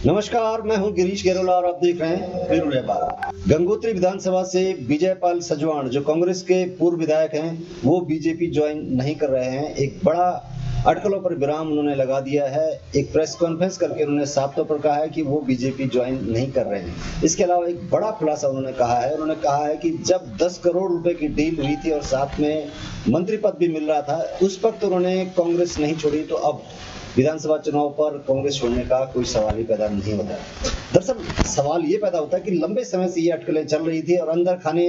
नमस्कार, मैं हूं गिरीश गेरोला और आप देख रहे हैं फिर बात। गंगोत्री विधानसभा से विजयपाल सजवाण जो कांग्रेस के पूर्व विधायक हैं, वो बीजेपी ज्वाइन नहीं कर रहे हैं। एक बड़ा अटकलों पर विराम उन्होंने लगा दिया है। एक प्रेस कॉन्फ्रेंस करके उन्होंने साफ तौर पर कहा है कि वो बीजेपी ज्वाइन नहीं कर रहे हैं। इसके अलावा एक बड़ा खुलासा उन्होंने कहा है कि जब 10 करोड़ रुपए की डील हुई थी और साथ में मंत्री पद भी मिल रहा था, उस वक्त उन्होंने कांग्रेस नहीं छोड़ी, तो अब विधानसभा चुनाव पर कांग्रेस छोड़ने का कोई सवाल ही पैदा नहीं होता। दरअसल सवाल ये पैदा होता है कि लंबे समय से ये अटकलें चल रही थी और अंदर खाने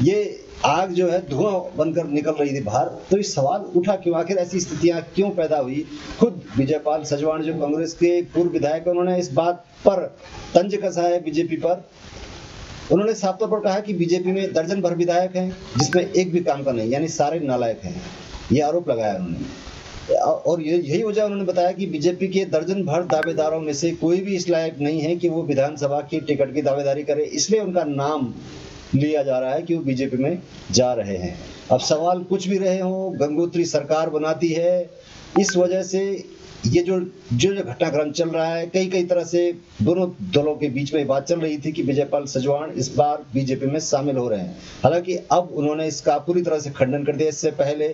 ये आग जो है धुआं बनकर निकल रही थी बाहर। तो इस सवाल उठा क्यों, आखिर ऐसी स्थितियां क्यों पैदा हुई। खुद विजयपाल सजवाण जो कांग्रेस के पूर्व विधायक, उन्होंने इस बात पर तंज कसा है बीजेपी पर। उन्होंने साफ तौर पर कहा कि बीजेपी में दर्जन भर विधायक हैं जिसमें एक भी काम का नहीं, यानी सारे नालायक हैं। ये आरोप लगाया उन्होंने और यही वजह उन्होंने बताया कि बीजेपी के दर्जन भर दावेदारों में से कोई भी इस लायक नहीं है कि वो विधानसभा की टिकट की दावेदारी करे, इसलिए उनका नाम लिया जा रहा है कि वो बीजेपी में जा रहे हैं। अब सवाल कुछ भी रहे हो, गंगोत्री सरकार बनाती है, इस वजह से ये जो घटनाक्रम चल रहा है, कई तरह से दोनों दलों के बीच में बात चल रही थी कि विजयपाल सजवाण इस बार बीजेपी में शामिल हो रहे हैं। हालांकि अब उन्होंने इसका पूरी तरह से खंडन कर दिया। इससे पहले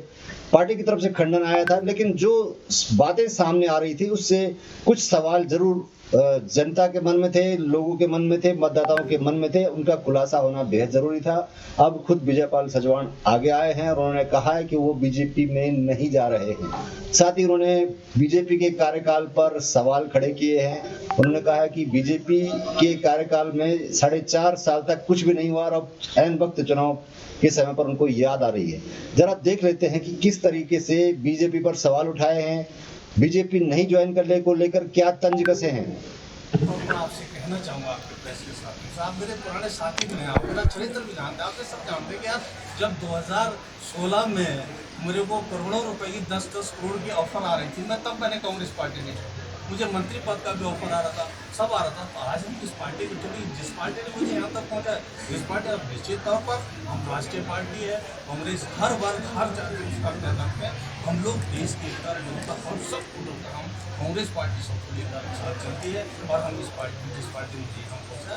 पार्टी की तरफ से खंडन आया था, लेकिन जो बातें सामने आ रही थी उससे कुछ सवाल जरूर जनता के मन में थे, लोगों के मन में थे, मतदाताओं के मन में थे। उनका खुलासा होना बेहद जरूरी था। अब खुद विजयपाल सजवाण आगे आए हैं और उन्होंने कहा है कि वो बीजेपी में नहीं जा रहे हैं। साथ ही उन्होंने बीजेपी के कार्यकाल पर सवाल खड़े किए हैं। उन्होंने कहा है कि बीजेपी के कार्यकाल में 4.5 साल तक कुछ भी नहीं हुआ और अब ऐन वक्त चुनाव के समय पर उनको याद आ रही है। जरा देख लेते हैं कि किस तरीके से बीजेपी पर सवाल उठाए हैं, बीजेपी नहीं ज्वाइन करने को लेकर क्या तंज कसे हैं। तो मैं आपसे कहना चाहूँगा आपके प्रेस के साथ, आप मेरे पुराने साथी भी हैं, आप मेरा चरित्र भी जानते हैं, आपसे सब जानते हैं कि यार जब 2016 में मेरे को करोड़ों रुपए की 10-10 करोड़ की ऑफर आ रही थी, मैंने कांग्रेस पार्टी में मुझे मंत्री पद का भी ऑफर आ रहा था, सब आ रहा था। तो आज हम किस पार्टी को चुनी, जिस पार्टी ने मुझे यहाँ तक पहुँचा, इस पार्टी अब निश्चित तौर पर हम राष्ट्रीय पार्टी है। कांग्रेस हर वर्ग हर जाति उसका करते हैं। हम लोग देश के एकता विविधता और सबको लेकर हम कांग्रेस पार्टी सबको लेकर साथ चलती है और हम जिस पार्टी में यहाँ पहुँचा,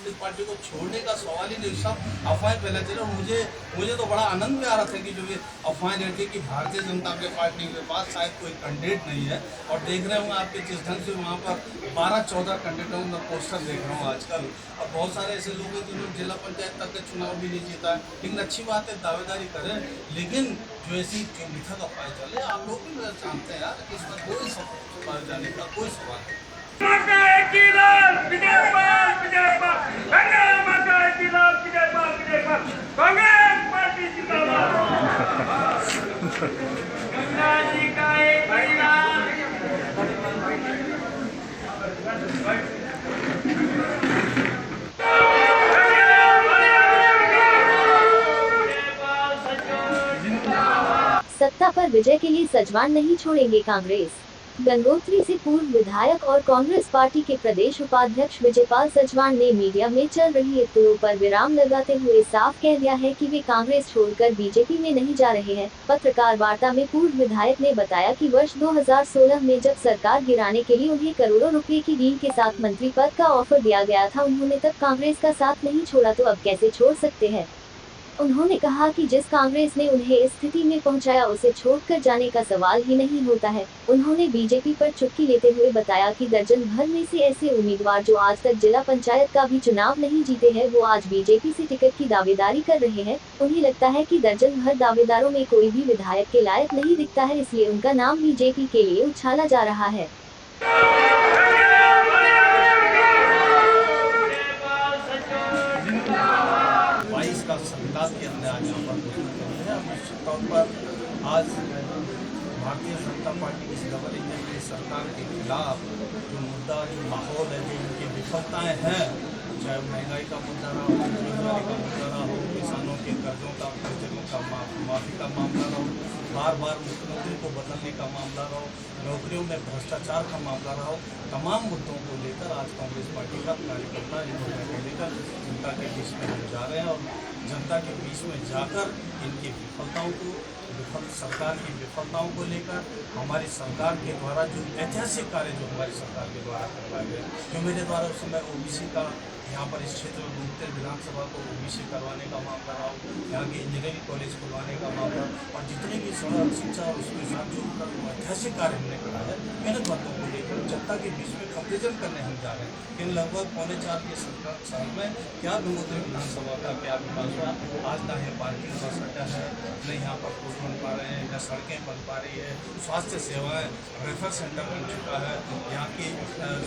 इस पार्टी को छोड़ने का सवाल ही नहीं। सब अफवाहें फैला चले और मुझे तो बड़ा आनंद भी आ रहा था कि जो ये अफवाहें रहती है कि भारतीय जनता पार्टी के पास शायद कोई कैंडिडेट नहीं है। और देख रहे हूँ आपके जिस ढंग से वहाँ पर 12-14 कैंडिडेटों का पोस्टर देख रहा हूँ आजकल। और बहुत सारे ऐसे लोग हैं जिन्होंने जिला पंचायत तक के चुनाव भी नहीं जीता है, लेकिन अच्छी बात है दावेदारी करें। लेकिन जो ऐसी मिथक अफवाहें चले, आप लोग भी जानते हैं यार कि इसमें कोई सवाल जाने का कोई सवाल नहीं। सत्ता पर विजय के लिए सजवाण नहीं छोड़ेंगे कांग्रेस। गंगोत्री से पूर्व विधायक और कांग्रेस पार्टी के प्रदेश उपाध्यक्ष विजयपाल सजवाण ने मीडिया में चल रही अटकलों पर विराम लगाते हुए साफ कह दिया है कि वे कांग्रेस छोड़कर बीजेपी में नहीं जा रहे हैं। पत्रकार वार्ता में पूर्व विधायक ने बताया कि वर्ष 2016 में जब सरकार गिराने के लिए उन्हें करोड़ों रुपए की डील के साथ मंत्री पद का ऑफर दिया गया था, उन्होंने तब कांग्रेस का साथ नहीं छोड़ा, तो अब कैसे छोड़ सकते हैं। उन्होंने कहा कि जिस कांग्रेस ने उन्हें इस स्थिति में पहुंचाया उसे छोड़कर जाने का सवाल ही नहीं होता है। उन्होंने बीजेपी पर चुटकी लेते हुए बताया कि दर्जन भर में से ऐसे उम्मीदवार जो आज तक जिला पंचायत का भी चुनाव नहीं जीते हैं, वो आज बीजेपी से टिकट की दावेदारी कर रहे हैं। उन्हें लगता है कि दर्जन भर दावेदारों में कोई भी विधायक के लायक नहीं दिखता है, इसलिए उनका नाम बीजेपी के लिए उछाला जा रहा है। का संघात के हमने आज यहाँ पर घोषणा करी है। निश्चित तौर पर आज भारतीय जनता पार्टी की डबल इंजन की सरकार के खिलाफ जो मुद्दा, जो माहौल है, जो उनकी विफलताएं हैं, चाहे महंगाई का मुद्दा रहा हो, बेरोजगारी का मुद्दा रहा हो, किसानों के कर्जों का माफी का मामला रहा हो, बार मुख्यमंत्री को बदलने का मामला रहा हो, नौकरियों में भ्रष्टाचार का मामला रहा हो, तमाम मुद्दों को लेकर आज कांग्रेस पार्टी का कार्यकर्ता इन मुद्दों को लेकर जनता के बीच में हम जा रहे हैं और जनता के बीच में जाकर इनकी विफलताओं को सरकार की विफलताओं को लेकर हमारी सरकार के द्वारा जो ऐतिहासिक कार्य जो हमारी सरकार के द्वारा करवाए गए, जो मेरे द्वारा उस समय ओबीसी का यहाँ पर इस क्षेत्र में घूमते विधानसभा को ओबीसी करवाने का मामला रहा, यहाँ के इंजीनियरिंग कॉलेज खुलवाने का मामला और जितने भी सड़क शिक्षा और उसके साथ जो ऐतिहासिक कार्य हमने करा है, मेहनत बातों को लेकर जनता के बीच में कंपेरिजन करने हम जा रहे हैं कि लगभग 4.25 के साल में क्या गंगोत्री विधानसभा का क्या विकास हुआ। आज ना है पार्किंग बस अड्डा है, न यहाँ पर पुल बन पा रहे हैं, न सड़कें बन पा रही है, स्वास्थ्य सेवाएं रेफर सेंटर बन चुका है, यहाँ की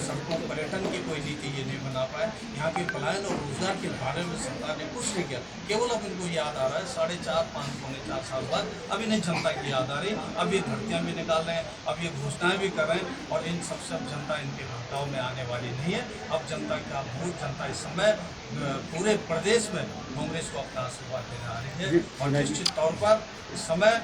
सड़कों पर्यटन की कोई नीति ये नहीं बना पाए, यहाँ के पलायन और रोजगार के बारे में सरकार ने कुछ नहीं किया। केवल अब इनको याद आ रहा है 4.5 साल बाद अब इन्हें जनता की याद आ रही, अब ये धरतियाँ भी निकाल रहे हैं, अब ये घोषणाएं भी कर रहे हैं और इन सबसे अब जनता इनके भटकाव में आने वाली नहीं है। अब जनता का भूत जनता इस समय पूरे प्रदेश में कांग्रेस को अपना आशीर्वाद देने आ रही है और निश्चित तौर पर इस समय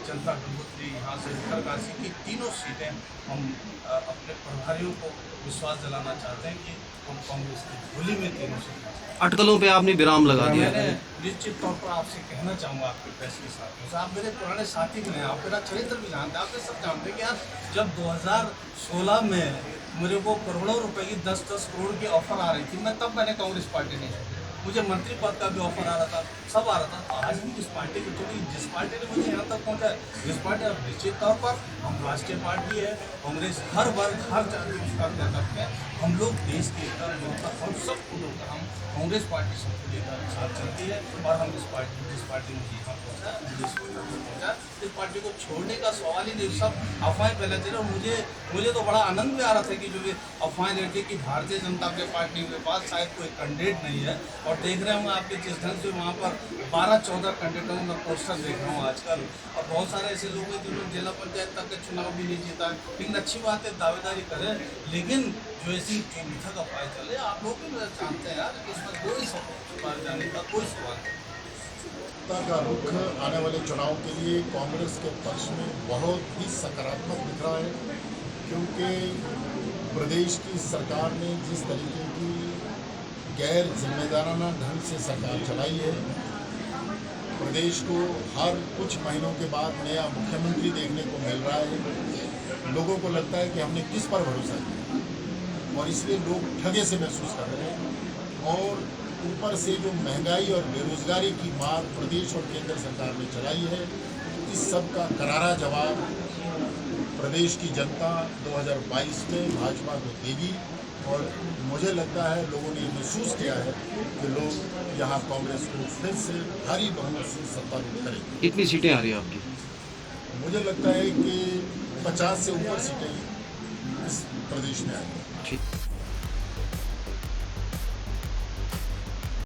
जनता गंगोत्री यहाँ से उत्तरकाशी की तीनों सीटें हम अपने प्रभारियों को विश्वास दिलाना चाहते हैं कि हम कांग्रेस की झोली में तीनों सीटें। अटकलों पे आपने विराम लगा दिया मैंने है। निश्चित तौर पर आपसे कहना चाहूँगा आपके प्रेस के साथियों से, आप मेरे पुराने साथी भी हैं, आप मेरा चरित्र भी जानते हैं, आप सब जानते हैं कि यार जब 2016 में मेरे को करोड़ों रुपए की 10-10 करोड़ की ऑफर आ रही थी, मैं तब मैंने कांग्रेस पार्टी नहीं छोड़ी, मुझे मंत्री पद का भी ऑफर आ रहा था, सब आ रहा था। तो आज भी जिस पार्टी को छोड़ी, जिस पार्टी ने मुझे यहाँ तक पहुँचा है, जिस पार्टी अब निश्चित तौर पर हम राष्ट्रीय पार्टी है, कांग्रेस हर वर्ग हर जाति उसका करते हैं, हम लोग देश के एकता और सबको लेकर हम कांग्रेस पार्टी सबको लेकर साथ चलती है और हम जिस पार्टी में यहाँ पहुँचा पहुँचा इस पार्टी को छोड़ने का सवाल ही नहीं। सब अफवाहें फैलाते रहे और मुझे तो बड़ा आनंद भी आ रहा था कि जो ये अफवाहें लेते कि भारतीय जनता पार्टी के पास शायद कोई कैंडिडेट नहीं है और देख रहे होंगे आपके जिस ढंग से वहाँ पर 12-14 कैंडिडेटों का पोस्टर देख रहा हूँ आजकल और बहुत सारे ऐसे लोग हैं जिन्होंने जिला पंचायत तक के चुनाव भी नहीं जीता, लेकिन अच्छी बात है दावेदारी करें, लेकिन जो ऐसी मिथक अफवाहें चले आप लोग भी जानते हैं यार इसमें कोई सवाल जाने का कोई सवाल नहीं। का रुख आने वाले चुनाव के लिए कांग्रेस के पक्ष में बहुत ही सकारात्मक दिख रहा है, क्योंकि प्रदेश की सरकार ने जिस तरीके की गैर जिम्मेदाराना ढंग से सरकार चलाई है, प्रदेश को हर कुछ महीनों के बाद नया मुख्यमंत्री देखने को मिल रहा है। लोगों को लगता है कि हमने किस पर भरोसा किया और इसलिए लोग ठगे से महसूस कर रहे हैं और ऊपर से जो महंगाई और बेरोजगारी की मार प्रदेश और केंद्र सरकार ने चलाई है, इस सब का करारा जवाब प्रदेश की जनता 2022 में भाजपा को देगी और मुझे लगता है लोगों ने महसूस किया है कि लोग यहाँ कांग्रेस को फिर से भारी बहुमत से सत्तारूढ़ करेंगे। कितनी सीटें आ रही है आपकी? मुझे लगता है कि 50 से ऊपर सीटें इस प्रदेश में आएंगी। ठीक।